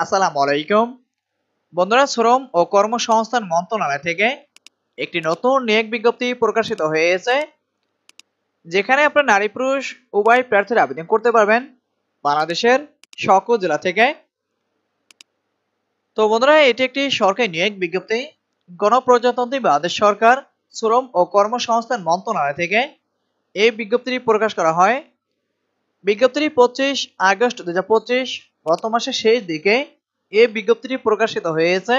আসসালামু আলাইকুম। বন্ধুরা, শ্রম ও কর্মসংস্থান মন্ত্রণালয় থেকে একটি নতুন নিয়োগ বিজ্ঞপ্তি প্রকাশিত হয়েছে, যেখানে আপনার নারী পুরুষ উভয় প্রার্থীরা আবেদন করতে পারবেন বাংলাদেশের সকল জেলা থেকে। তো বন্ধুরা, এটি একটি সরকারি নিয়োগ বিজ্ঞপ্তি। গণপ্রজাতন্ত্রী বাংলাদেশ সরকার শ্রম ও কর্মসংস্থান মন্ত্রণালয় থেকে এই বিজ্ঞপ্তিটি প্রকাশ করা হয়। বিজ্ঞপ্তিটি 25 আগস্ট 2025 গত মাসের শেষ দিকে এই বিজ্ঞপ্তিটি প্রকাশিত হয়েছে।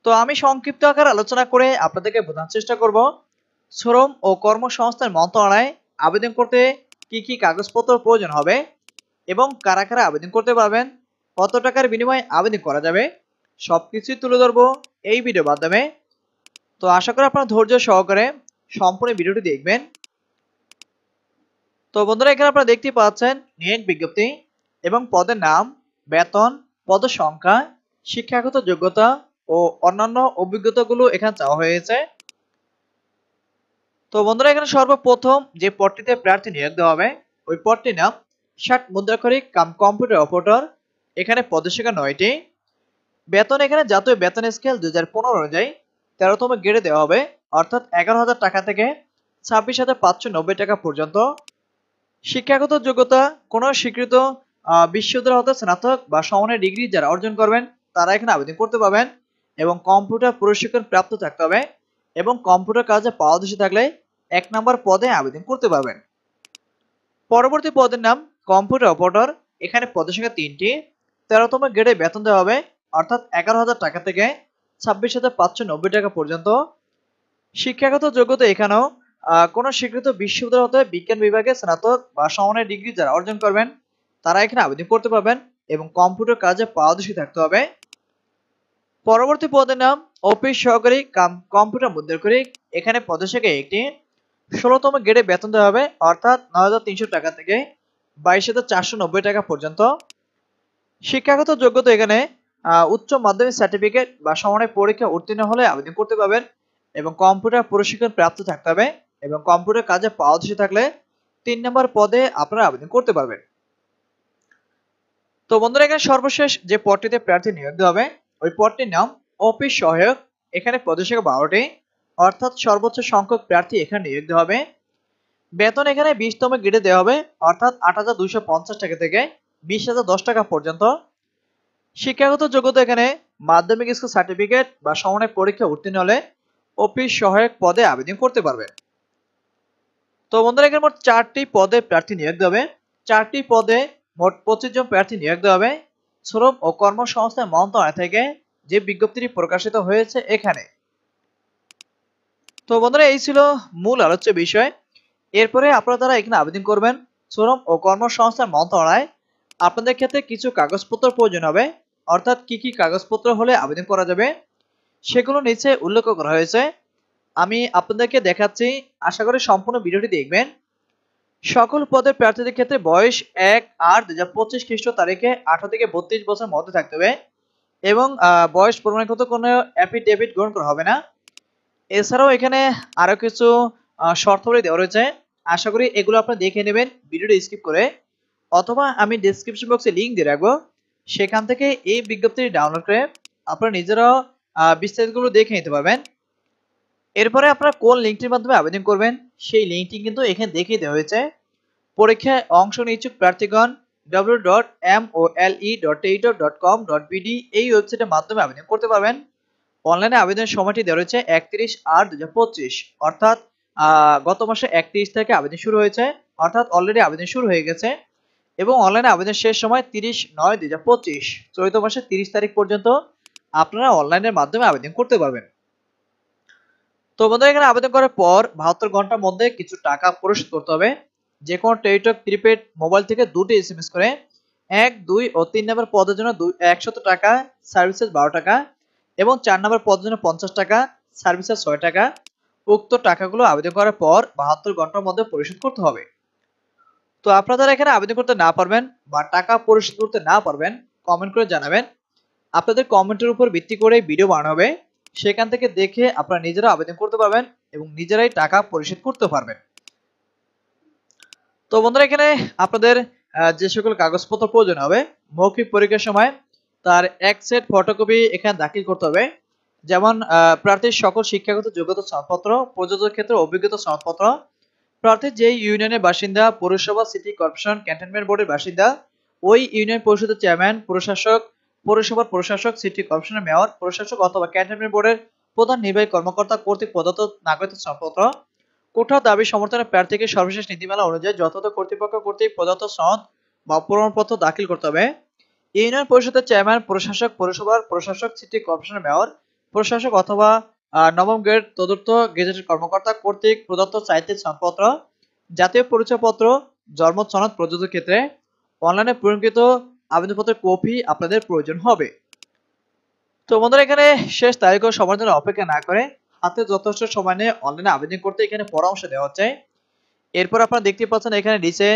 তো আমি সংক্ষিপ্ত আকারে আলোচনা করে আপনাদেরকে বোঝানোর চেষ্টা করব শ্রম ও কর্মসংস্থান মন্ত্রণালয়ে আবেদন করতে কি কি কাগজপত্র প্রয়োজন হবে এবং কারা কারা আবেদন করতে পারবেন, কত টাকার বিনিময়ে আবেদন করা যাবে, সবকিছুই তুলে ধরবো এই ভিডিওর মাধ্যমে। তো আশা করি আপনারা ধৈর্য সহকারে সম্পূর্ণ ভিডিওটি দেখবেন। তো বন্ধুরা, এখানে আপনারা দেখতে পাচ্ছেন নিয়োগ বিজ্ঞপ্তি এবং পদের নাম, বেতন, পদ সংখ্যা, শিক্ষাগত যোগ্যতা ও অন্যান্য অভিজ্ঞতাগুলো এখানে চাওয়া হয়েছে। তো বন্ধুরা, এখানে সর্বপ্রথম যে পদটিতে প্রার্থী নিয়োগ দেওয়া হবে ওই পদটির নাম ষাট মুদ্রাক্ষরিক কাম কম্পিউটার অপারেটর। এখানে পদের সংখ্যা 9টি। বেতন এখানে জাতীয় বেতন স্কেল 2015 অনুযায়ী 13তম গ্রেডে দেওয়া হবে, অর্থাৎ 11,000 টাকা থেকে 26,590 টাকা পর্যন্ত। শিক্ষাগত যোগ্যতা কোন স্বীকৃত বিশ্ববিদ্যালয় হতে স্নাতক বা সমমানের ডিগ্রি যারা অর্জন করবেন তারা এখানে আবেদন করতে পারবেন এবং কম্পিউটার প্রশিক্ষণ প্রাপ্ত থাকতে হবে এবং কম্পিউটার কাজে পারদর্শী থাকলে 1 নম্বর পদে আবেদন করতে পারবেন। পরবর্তী পদের নাম কম্পিউটার অপারেটর। এখানে পদের সংখ্যা 3টি। 13তম গ্রেডে বেতন দেওয়া হবে, অর্থাৎ 11,000 টাকা থেকে 26,590 টাকা পর্যন্ত। শিক্ষাগত যোগ্যতা এখানেও কোন স্বীকৃত বিশ্ববিদ্যালয় হতে বিজ্ঞান বিভাগে স্নাতক বা সমমানের ডিগ্রি যারা অর্জন করবেন তারা এখানে আবেদন করতে পারবেন এবং কম্পিউটার কাজে পারদর্শী থাকতে হবে। পরবর্তী পদের নাম অফিস সহকারী কাম কম্পিউটার মুদ্রাক্ষরিক। এখানে পদের সংখ্যা 1টি। 16তম গ্রেডে বেতন দেওয়া হবে, অর্থাৎ 9,300 টাকা থেকে 22,490 টাকা পর্যন্ত। শিক্ষাগত যোগ্যতা এখানে উচ্চ মাধ্যমিক সার্টিফিকেট বা সমমানের পরীক্ষা উত্তীর্ণ হলে আবেদন করতে পারবেন এবং কম্পিউটার প্রশিক্ষণ প্রাপ্ত থাকতে হবে এবং কম্পিউটার কাজে পারদর্শী থাকলে 3 নম্বর পদে আপনারা আবেদন করতে পারবেন। তো বন্ধুরা, এখানে সর্বশেষ যে পদটিতে প্রার্থী নিয়োগ দেওয়া হবে ওই পদটির নাম অফিস সহায়ক। এখানে পদের সংখ্যা 12টি, অর্থাৎ সর্বোচ্চ সংখ্যক প্রার্থী এখানে নিয়োগ দেওয়া হবে। বেতন এখানে 20তম গ্রেডে দেওয়া হবে, অর্থাৎ 8,250 টাকা থেকে 20,010 টাকা পর্যন্ত। শিক্ষাগত যোগ্যতা এখানে মাধ্যমিক স্কুল সার্টিফিকেট বা সমমানের পরীক্ষা উত্তীর্ণ হলে অফিস সহায়ক পদে আবেদন করতে পারবেন। তো বন্ধুরা, এখানে মোট 4টি পদে প্রার্থী নিয়োগ দেওয়া হবে। 4টি পদে মোট 25 জন প্রার্থী নিয়োগ দেওয়া হবে শ্রম ও কর্মসংস্থান মন্ত্রণালয় থেকে যে বিজ্ঞপ্তিটি প্রকাশিত হয়েছে এখানে। তো বন্ধুরা, এই ছিল মূল আলোচ্য বিষয়। এরপরে আপনারা যারা এখানে আবেদন করবেন শ্রম ও কর্মসংস্থান মন্ত্রণালয়, আপনাদের ক্ষেত্রে কিছু কাগজপত্র প্রয়োজন হবে, অর্থাৎ কি কি কাগজপত্র হলে আবেদন করা যাবে সেগুলো নিচে উল্লেখ করা হয়েছে। আমি আপনাদেরকে দেখাচ্ছি, আশা করি সম্পূর্ণ ভিডিওটি দেখবেন। সকল পদের প্রার্থীদের ক্ষেত্রে বয়স 1/8/2025 খ্রিস্ট তারিখে 18 থেকে 32 বছর মধ্যে থাকতে হবে এবং বয়স প্রমাণিত কোনো অ্যাফিডেভিট গ্রহণ করা হবে না। এছাড়াও এখানে আরো কিছু শর্তাবলী দেওয়া রয়েছে, আশা করি এগুলো আপনারা দেখে নেবেন ভিডিওটি স্কিপ করে, অথবা আমি ডেসক্রিপশন বক্সে লিংক দিয়ে রাখবো, সেখান থেকে এই বিজ্ঞপ্তিটি ডাউনলোড করে আপনারা নিজেরাও বিস্তারিতগুলো দেখে নিতে পারবেন। এরপরে আপনারা কোন লিঙ্কটির মাধ্যমে আবেদন করবেন সেই লিঙ্কটি কিন্তু এখানে দেখিয়ে দেওয়া হয়েছে। পরীক্ষায় অংশ নিয়ে ইচ্ছুক প্রার্থীগণ www.mole.tate.com.bd এই ওয়েবসাইটের মাধ্যমে আবেদন করতে পারবেন। অনলাইনে আবেদনের সময়টি দেওয়া রয়েছে 31/8/2025, অর্থাৎ গত মাসে 31 তারিখে আবেদন শুরু হয়েছে, অর্থাৎ অলরেডি আবেদন শুরু হয়ে গেছে এবং অনলাইনে আবেদন শেষ সময় 30/9/2025, চলতি মাসের 30 তারিখ পর্যন্ত আপনারা অনলাইনের মাধ্যমে আবেদন করতে পারবেন। তো বন্ধুরা, এখানে আবেদন করার পর 72 ঘন্টার মধ্যে কিছু টাকা পরিশোধ করতে হবে। যে কোনো টেলিটক প্রিপেড মোবাইল থেকে 2টি SMS করে 1, 2 ও 3 নম্বর পদের জন্য 100 টাকা, সার্ভিসেস 12 টাকা এবং 4 নম্বর পদের জন্য 50 টাকা, সার্ভিসেস 6 টাকা। উক্ত টাকাগুলো আবেদন করার পর 72 ঘন্টার মধ্যে পরিশোধ করতে হবে। তো আপনারা এখানে আবেদন করতে না পারবেন বা টাকা পরিশোধ করতে না পারবেন কমেন্ট করে জানাবেন। আপনাদের কমেন্টের উপর ভিত্তি করে ভিডিও বানানো হবে, সেখান থেকে দেখে আপনারা নিজেরা আবেদন করতে পারবেন এবং নিজেরাই টাকা পরিশোধ করতে পারবেন। তো বন্ধুরা, এখানে আপনাদের যে সকল কাগজপত্র প্রয়োজন হবে মৌখিক পরীক্ষার সময় তার এক সেট ফটোকপি এখানে দাখিল করতে হবে। যেমন প্রার্থীর সকল শিক্ষাগত যোগ্যতা সনদপত্র, প্রযোজ্য ক্ষেত্রে অভিজ্ঞতা সনদপত্র, প্রার্থী যেই ইউনিয়নের বাসিন্দা, পৌরসভা, সিটি কর্পোরেশন, ক্যান্টনমেন্ট বোর্ডের বাসিন্দা, ওই ইউনিয়ন পরিষদের চেয়ারম্যান, প্রশাসক, পৌরসভার প্রশাসক, সিটি কর্পোরেশনের মেয়র, প্রশাসক অথবা ক্যান্টনমেন্ট বোর্ডের প্রধান নির্বাহী কর্মকর্তা কর্তৃক প্রদত্ত নাগরিকত্ব সনদপত্র, কোঠাও দাবি সমর্থনে প্রার্থীকে সর্বশেষ নীতিমালা অনুযায়ী যথাযথ কর্তৃপক্ষ কর্তৃক প্রদত্ত সনদ বা প্রমাণপত্র দাখিল করতে হবে। ইউনিয়ন পরিষদের চেয়ারম্যান, প্রশাসক, পৌরসভার প্রশাসক, সিটি কর্পোরেশনের মেয়র, প্রশাসক অথবা নবম গ্রেড তদুর্থ গেজেটেড কর্মকর্তা কর্তৃক প্রদত্ত চাইতে সনদপত্র, জাতীয় পরিচয়পত্র, জন্ম সনদ প্রযোজ্য ক্ষেত্রে অনলাইনে পূরণকৃত আবেদনপত্রের কপি আপনাদের প্রয়োজন হবে। তো বন্ধুরা এখানে শেষ তারিখ ও সময়ের জন্য অপেক্ষা না করে হাতে যথেষ্ট সময় নিয়ে অনলাইনে আবেদন করতে এখানে পরামর্শ দেওয়া হচ্ছে। এরপর আপনারা দেখতে পাচ্ছেন এখানে নিচে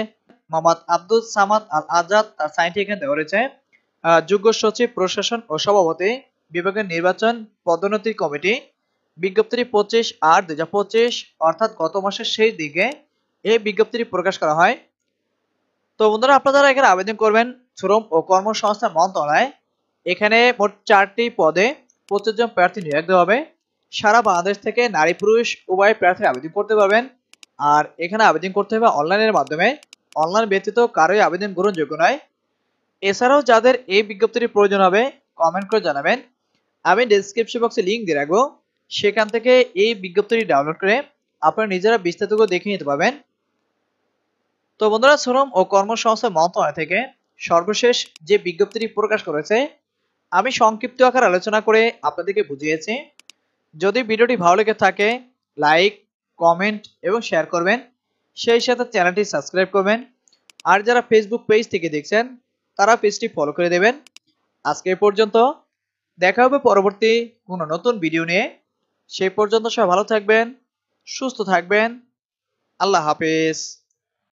মোহাম্মদ আব্দুল সামাদ আল আজাদ তার সাইনটি এখানে দেওয়া রয়েছে। যুগ্ম সচিব, প্রশাসন ও সভাপতি, বিভাগের নির্বাচন পদোন্নতি কমিটি, বিজ্ঞপ্তিটি 25/8/2025 অর্থাৎ গত মাসের শেষ দিকে এই বিজ্ঞপ্তিটি প্রকাশ করা হয়। তো বন্ধুরা আপনারা যারা এখানে আবেদন করবেন শ্রম ও কর্মসংস্থান মন্ত্রণালয়, এখানে মোট 4টি পদে 25 জন প্রার্থী নিয়োগ দেওয়া হবে। সারা বাংলাদেশ থেকে নারী পুরুষ উভয় প্রার্থী আবেদন করতে পারবেন। আর এখানে আবেদন করতে হবে অনলাইনের মাধ্যমে। অনলাইন ব্যতীত কারোই আবেদন গ্রহণযোগ্য নয়। এছাড়াও যাদের এই বিজ্ঞপ্তির প্রয়োজন হবে কমেন্ট করে জানাবেন। আমি ডেসক্রিপশন বক্সে লিংক দিয়ে রাখবো, সেখান থেকে এই বিজ্ঞপ্তিটি ডাউনলোড করে আপনারা নিজেরা বিস্তারিত দেখে নিতে পারবেন। তো বন্ধুরা শ্রম ও কর্মসংস্থান মন্ত্রণালয় থেকে সর্বশেষ যে বিজ্ঞপ্তিটি প্রকাশ করেছে আমি সংক্ষিপ্ত আকারে আলোচনা করে আপনাদেরকে বুঝিয়েছি। যদি ভিডিওটি ভালো লেগে থাকে লাইক, কমেন্ট এবং শেয়ার করবেন, সেই সাথে চ্যানেলটি সাবস্ক্রাইব করবেন। আর যারা ফেসবুক পেজ থেকে দেখছেন তারা পেজটি ফলো করে দেবেন। আজকে এই পর্যন্ত, দেখা হবে পরবর্তী কোনো নতুন ভিডিও নিয়ে। সেই পর্যন্ত সবাই ভালো থাকবেন, সুস্থ থাকবেন। আল্লাহ হাফেজ।